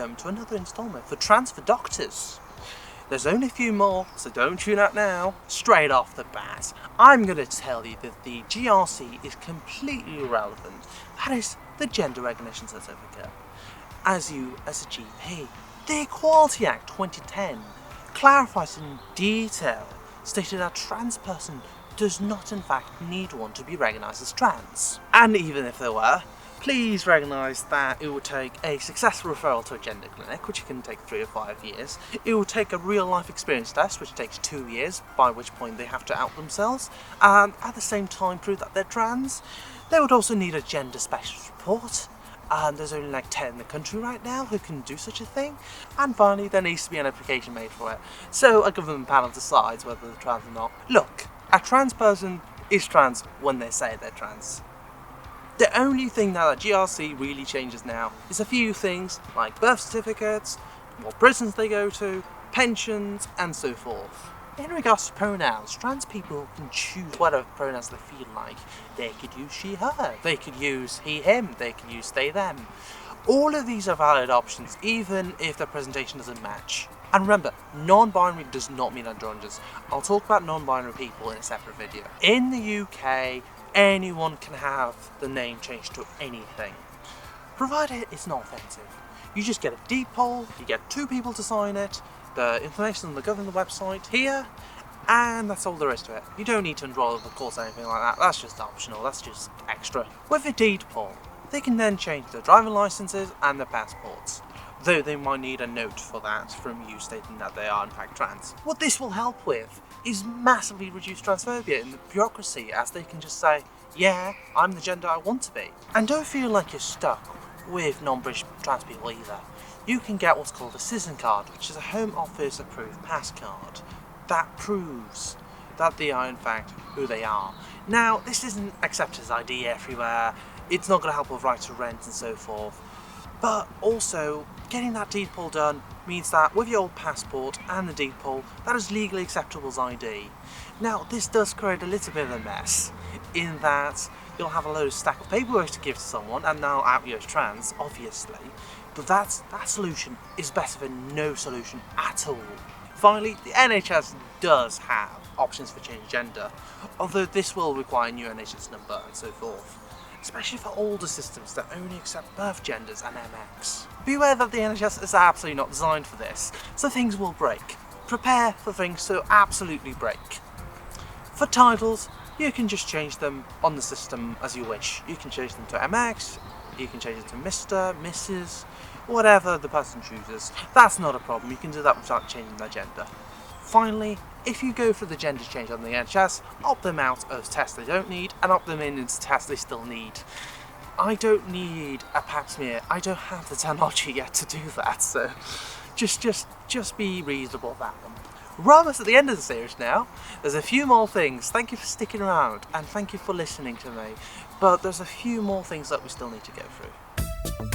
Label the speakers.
Speaker 1: welcome to another instalment for Trans for Doctors. There's only a few more, so don't tune out now. Straight off the bat, I'm going to tell you that the GRC is completely irrelevant. That is, the Gender Recognition Certificate. As a GP, the Equality Act 2010 clarifies in detail, stating that a trans person does not in fact need one to be recognised as trans. And even if there were, please recognise that it would take a successful referral to a gender clinic, which can take 3 or 5 years. It will take a real life experience test, which takes 2 years, by which point they have to out themselves, and at the same time prove that they're trans. They would also need a gender specialist report, and there's only like 10 in the country right now who can do such a thing. And finally, there needs to be an application made for it, so a government panel decides whether they're trans or not. Look, a trans person is trans when they say they're trans. The only thing that the GRC really changes now is a few things like birth certificates, what prisons they go to, pensions, and so forth. In regards to pronouns, trans people can choose whatever pronouns they feel like. They could use she, her, they could use he, him, they could use they, them. All of these are valid options, even if their presentation doesn't match. And remember, non-binary does not mean androgynous. I'll talk about non-binary people in a separate video. In the UK, anyone can have the name changed to anything, provided it's not offensive. You just get a deed poll, you get 2 people to sign it, the information on the government website here, and that's all there is to it. You don't need to enroll in the course or anything like that, that's just optional, that's just extra. With a deed poll, they can then change their driving licenses and their passports, though they might need a note for that from you stating that they are in fact trans. What this will help with is massively reduce transphobia in the bureaucracy, as they can just say, yeah, I'm the gender I want to be. And don't feel like you're stuck with non-British trans people either. You can get what's called a citizen card, which is a Home Office approved pass card that proves that they are in fact who they are. Now, this isn't accepted as ID everywhere, it's not going to help with right to rent and so forth, but also getting that deed poll done means that with your old passport and the deed poll, that is legally acceptable as ID. Now, this does create a little bit of a mess, in that you'll have a load of stack of paperwork to give to someone and now out you as trans, obviously, but that solution is better than no solution at all. Finally, the NHS does have options for changing gender, although this will require a new NHS number and so forth, especially for older systems that only accept birth genders and MX. Beware that the NHS is absolutely not designed for this, so things will break. Prepare for things to absolutely break. For titles, you can just change them on the system as you wish. You can change them to MX, you can change it to Mr, Mrs, whatever the person chooses. That's not a problem, you can do that without changing their gender. Finally, if you go for the gender change on the NHS, opt them out of tests they don't need and opt them in into tests they still need. I don't need a pap smear, I don't have the technology yet to do that, so just be reasonable about them. We're almost at the end of the series now. There's a few more things. Thank you for sticking around and thank you for listening to me, but there's a few more things that we still need to go through.